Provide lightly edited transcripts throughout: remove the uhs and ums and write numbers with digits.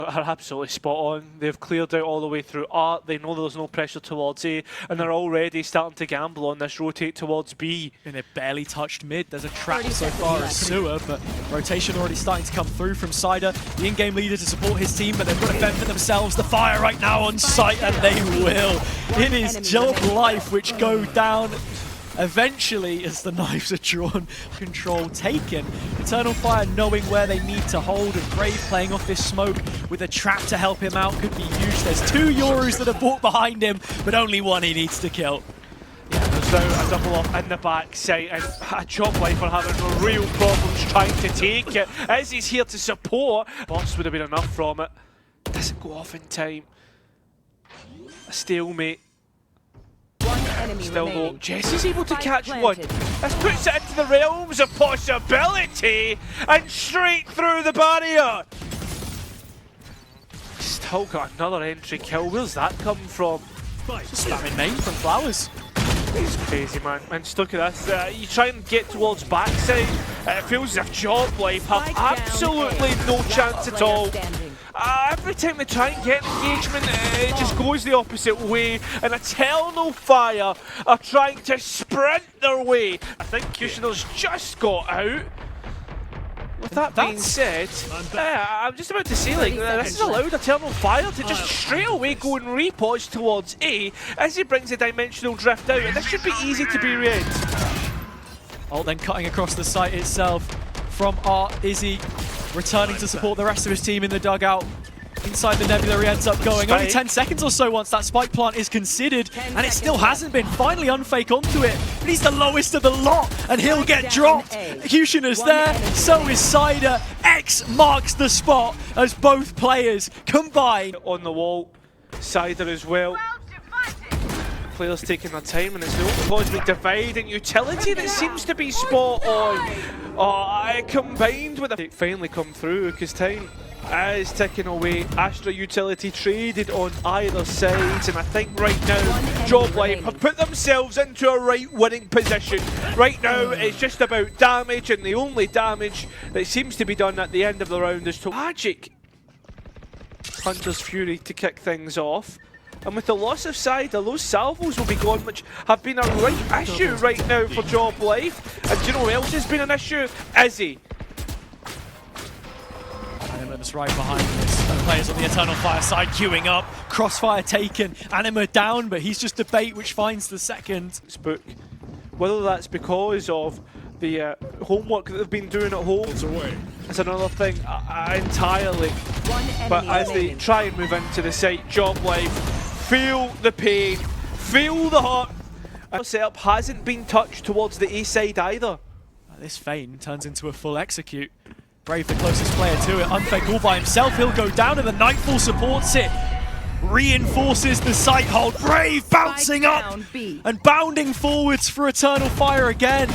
Are absolutely spot on. They've cleared out all the way through art. They know there's no pressure towards A, and they're already starting to gamble on this rotate towards B. And they've barely touched mid. There's a trap so far as Sewer, but rotation already starting to come through from Cider. The in-game leader to support his team, but they've got to fend for themselves. The fire right now on site, and they will. It is Joblife which go down eventually as the knives are drawn, control taken. Eternal Fire knowing where they need to hold, and Brave playing off this smoke with a trap to help him out could be huge. There's 2 Yorus that have walked behind him, but only 1 he needs to kill. Yeah, there's now a double off in the back side, and Joblife are having real problems trying to take it. As he's here to support, Boss would have been enough from it. Doesn't go off in time. A stalemate. Still though, Jesse's able to catch one. This puts it into the realms of possibility, and straight through the barrier. Still got another entry kill. Where's that come from? Just spamming main from Flowers. He's crazy, man. And look at this. You try and get towards backside. It feels as if Joblife have absolutely no chance at all. Every time they try and get engagement, it just goes the opposite way. And Eternal Fire are trying to sprint their way. I think Kushner's just got out. With that being said, I'm just about to say, like, this has allowed Eternal Fire to just straight away go and repos towards A as he brings a dimensional drift out, and this should be easy to be read. Oh, then cutting across the site itself from Art. Izzy returning to support the rest of his team in the dugout. Inside the nebula he ends up going. Only 10 seconds or so once that spike plant is considered, and it still hasn't been. Finally unfake onto it, but he's the lowest of the lot, and he'll get dropped. Kushner's there, so is Cider. X marks the spot as both players combine. On the wall, Cider as well. Players taking their time, and it's the cosmic divide and utility that seems to be spot on. Combined with it finally come through, because time is ticking away. Astra utility traded on either side, and I think right now Joblife have put themselves into a right winning position. Right now it's just about damage, and the only damage that seems to be done at the end of the round is to Magic Hunter's Fury to kick things off. And with the loss of Cider, those salvos will be gone, which have been a right issue right now for Joblife. And do you know who else has been an issue? Izzy. Anima's right behind us. The players on the Eternal Fire side queuing up. Crossfire taken. Anima down, but he's just a bait which finds the second. Book. Whether that's because of the homework that they've been doing at home is another thing entirely. But as they try and move into the site, Joblife feel the pain, feel the hurt. The setup hasn't been touched towards the A side either. This feign turns into a full execute. Brave, the closest player to it, unfake all by himself. He'll go down, and the Nightfall supports it. Reinforces the site hold. Brave bouncing up and bounding forwards for Eternal Fire again.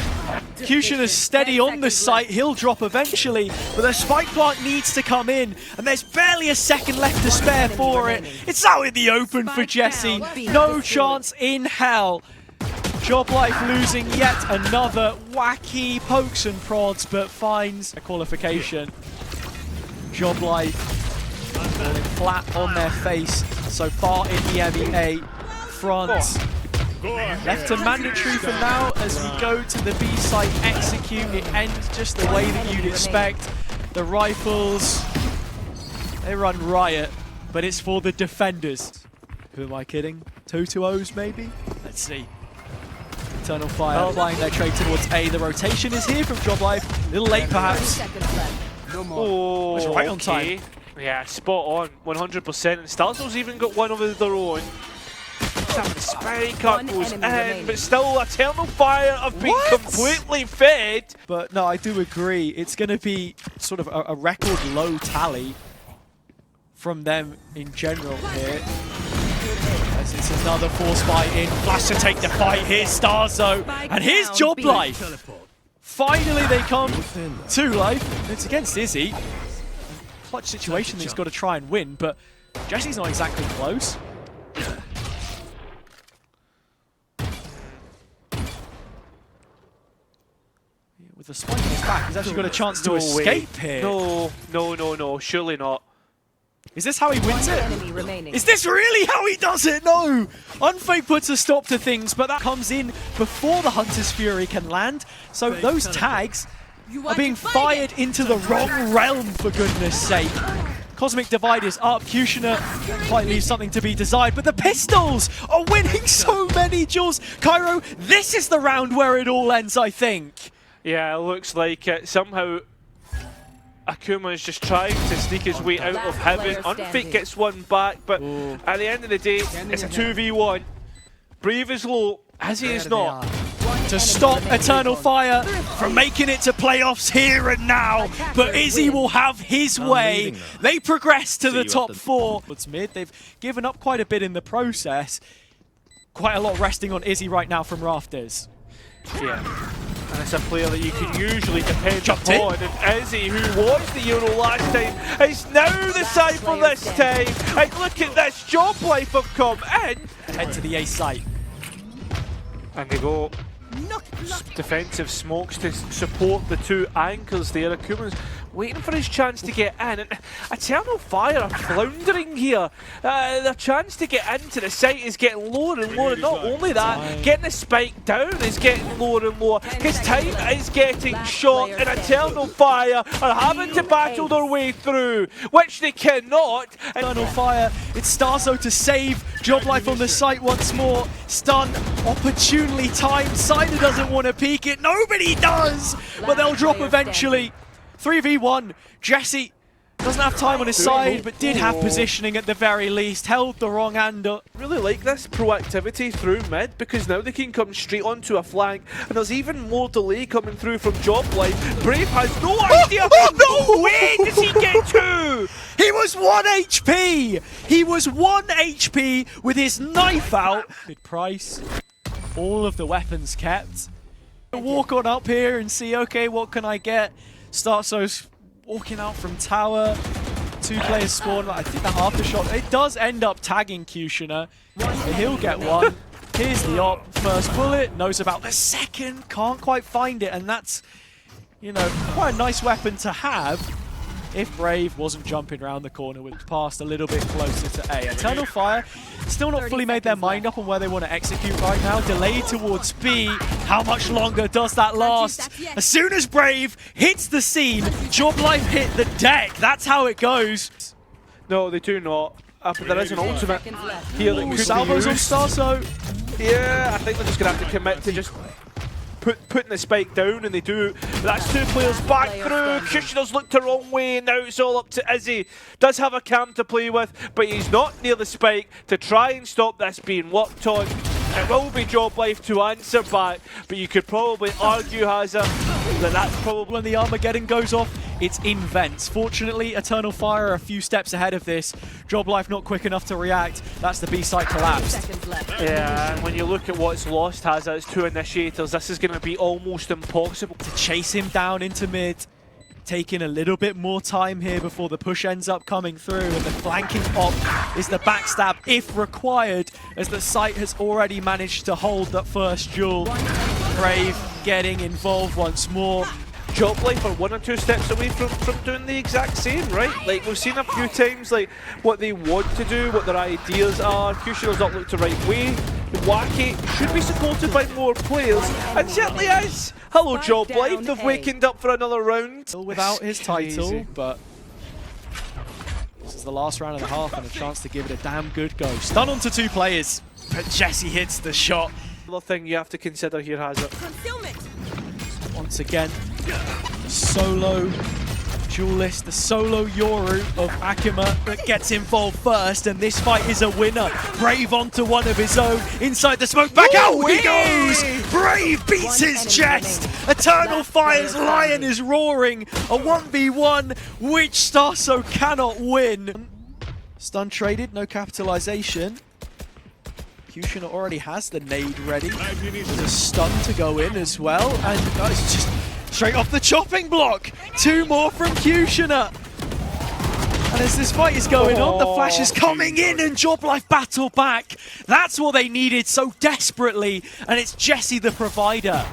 Kushner's steady on the site. He'll drop eventually, but the spike plant needs to come in, and there's barely a second left to spare for it. It's out in the open for Jesse. No chance in hell. Joblife losing yet another wacky pokes and prods, but finds a qualification. Joblife falling flat on their face so far in the EMEA front. Left to mandatory for now as we go to the B site execute. It ends just the way that you'd expect. The rifles, they run riot, but it's for the defenders. Who am I kidding? 2-2-0s maybe? Let's see. Eternal Fire applying their trade towards A. The rotation is here from Joblife. A little late perhaps. Oh, it's right on time. Yeah, spot on, 100%. And Starzel's even got one of their own. The spike up goes in, but still Eternal Fire have been completely fed. But no, I do agree. It's going to be sort of a record low tally from them in general here. As it's another force fight in. Flash to take the fight. Here's Starzo. And here's Joblife. Finally they come to life. It's against Izzy. Clutch situation that he's got to try and win, but Jesse's not exactly close. With the spike in his back, he's actually got a chance to escape here. No, surely not. Is this how he wins it? Enemy remaining. Is this really how he does it? No! Unfake puts a stop to things, but that comes in before the Hunter's Fury can land. So those tags are being fired into the wrong realm, for goodness sake. Cosmic Divide is up. Kushner quite leaves something to be desired, but the Pistols are winning so many duels. Cairo, this is the round where it all ends, I think. Yeah, it looks like somehow Akuma is just trying to sneak his way out of heaven. Unfake gets one back, but at the end of the day, it's a 2v1. Brave is low, as he is not. To stop Eternal Fire from making it to playoffs here and now, but Izzy will have his way. They progress to the top 4. It's mid. They've given up quite a bit in the process. Quite a lot resting on Izzy right now from Rafters. Yeah. And it's a player that you can usually depend upon. And Izzy, who was the Euro last time, is now the Cypher this time. And look at this, Joblife have come in. Head to the A site. And they go defensive smokes to support the two anchors there. Akuma's waiting for his chance to get in. And Eternal Fire are floundering here. Their chance to get into the site is getting lower and lower. Not only that, getting the spike down is getting lower and lower. His time is getting short, and Eternal Fire are having to battle their way through, which they cannot. Eternal Fire, it's Starzo to save Joblife on the site once more. Stun opportunely timed. Cider doesn't want to peek it. Nobody does, but they'll drop eventually. 3v1. Jesse doesn't have time on his side, but did have positioning at the very least. Held the wrong hand up. Really like this proactivity through mid, because now they can come straight onto a flank, and there's even more delay coming through from Joblife. Brave has no idea. No way does he get 2? He was 1 HP. He was 1 HP with his knife out. Good price. All of the weapons kept. Walk on up here and see, okay, what can I get? Starzo's walking out from tower. 2 players spawn. I think the aftershock, it does end up tagging Kushner. He'll get one. Here's the op. First bullet. Knows about the second. Can't quite find it. And that's, you know, quite a nice weapon to have if Brave wasn't jumping around the corner with passed a little bit closer to A. Eternal Fire still not fully made their mind up on where they want to execute right now. Delayed towards B. How much longer does that last? As soon as Brave hits the scene, Joblife hit the deck. That's how it goes. No, they do not. But there is an ultimate here that could salvos be on used. Starzo. Yeah, I think they're just going to have to commit to just putting the spike down, and they do. That's 2 players back through. Kushner's looked the wrong way, and now it's all up to Izzy. Does have a cam to play with, but he's not near the spike to try and stop this being worked on. It will be Joblife to answer back, but you could probably argue, Hazza, that that's probably when the Armageddon goes off. It's in vents. Fortunately, Eternal Fire are a few steps ahead of this. Joblife not quick enough to react. That's the B site collapsed. Yeah, and when you look at what's lost, Hazza, it's 2 initiators. This is going to be almost impossible to chase him down into mid. Taking a little bit more time here before the push ends up coming through, and the flanking op is the backstab if required, as the site has already managed to hold that first duel. Brave getting involved once more. Joblife are 1 or 2 steps away from doing the exact same, right? Like, we've seen a few times, like, what they want to do, what their ideas are. Kushner's not looked the right way. Wacky should be supported by more players, and certainly is. Hello, Joblife. They've wakened up for another round. Without his title, but this is the last round and a half, and a chance to give it a damn good go. Stun onto 2 players, but Jesse hits the shot. Another thing you have to consider here, Hazza. Once again, solo duelist, the solo Yoru of Akuma that gets involved first, and this fight is a winner. Brave onto one of his own, inside the smoke, back out he goes! Brave beats his chest! Eternal Fire's lion is roaring, a 1v1 which Starzo cannot win. Stun traded, no capitalization. Kushner already has the nade ready. There's a stun to go in as well, and it's just straight off the chopping block. 2 more from Kushner. And as this fight is going on, the flash is coming in, and Joblife battle back. That's what they needed so desperately, and it's Jesse the provider.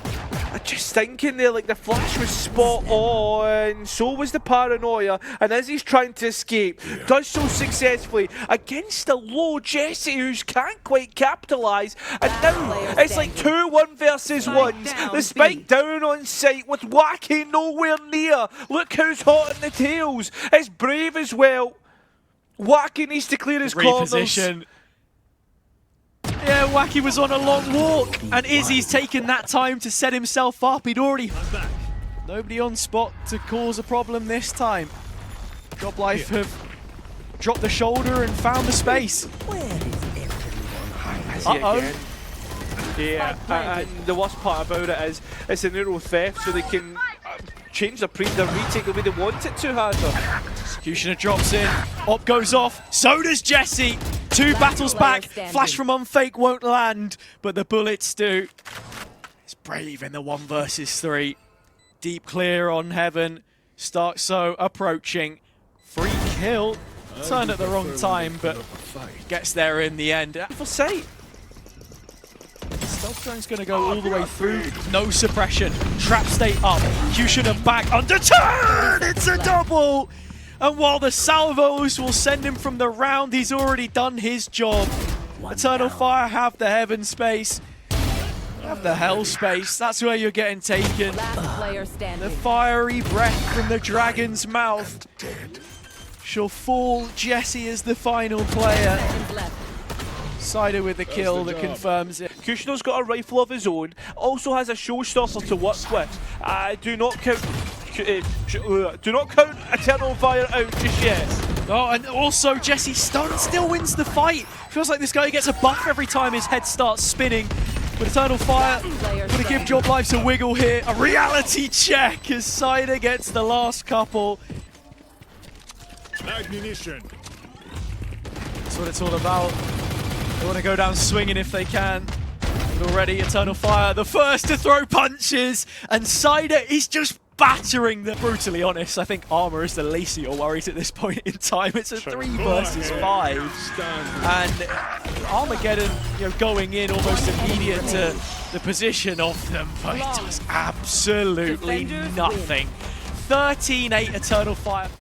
just thinking there, like the flash was spot on, so was the paranoia, and as he's trying to escape, does so successfully against a low Jesse who can't quite capitalise, and now it's like 2-1 versus 1s. The spike down on site with Wacky nowhere near. Look who's hot in the tails. It's Brave as well. Wacky needs to clear his corners. Reposition. Yeah, Wacky was on a long walk, and Izzy's taken that time to set himself up. He'd already... Nobody on spot to cause a problem this time. Joblife have dropped the shoulder and found the space. Uh-oh. Yeah, and the worst part about it is it's a neuro theft, so they can change the retake the way they want it to, Hazard. Executioner drops in, op goes off, so does Jesse. 2 battles back, flash from Unfake won't land, but the bullets do. It's Brave in the 1 versus 3. Deep clear on Heaven. Starkso approaching. Free kill. Turned at the wrong time, but gets there in the end. For sight. Stealth drone's going to go all the way through. No suppression. Trap state up. Executioner back under turn. It's a double. And while the salvos will send him from the round, he's already done his job. Eternal Fire have the Heaven space. Have the Hell space. That's where you're getting taken. The fiery breath from the dragon's mouth shall fall. Jesse is the final player. Cider with the kill that confirms it. Kushner's got a rifle of his own, also has a showstopper to work with. Do not count Eternal Fire out just yet. Oh, and also Jesse Stun still wins the fight. Feels like this guy gets a buff every time his head starts spinning. But Eternal Fire going to give Joblife a wiggle here. A reality check as Cider gets the last couple. Ammunition. That's what it's all about. They want to go down swinging if they can. But already Eternal Fire, the first to throw punches, and Cider is just battering them. Brutally honest, I think armor is the least of your worries at this point in time. It's a 3 versus 5, and Armageddon, going in almost immediate to the position of them, but it does absolutely nothing. 13-8 Eternal Fire.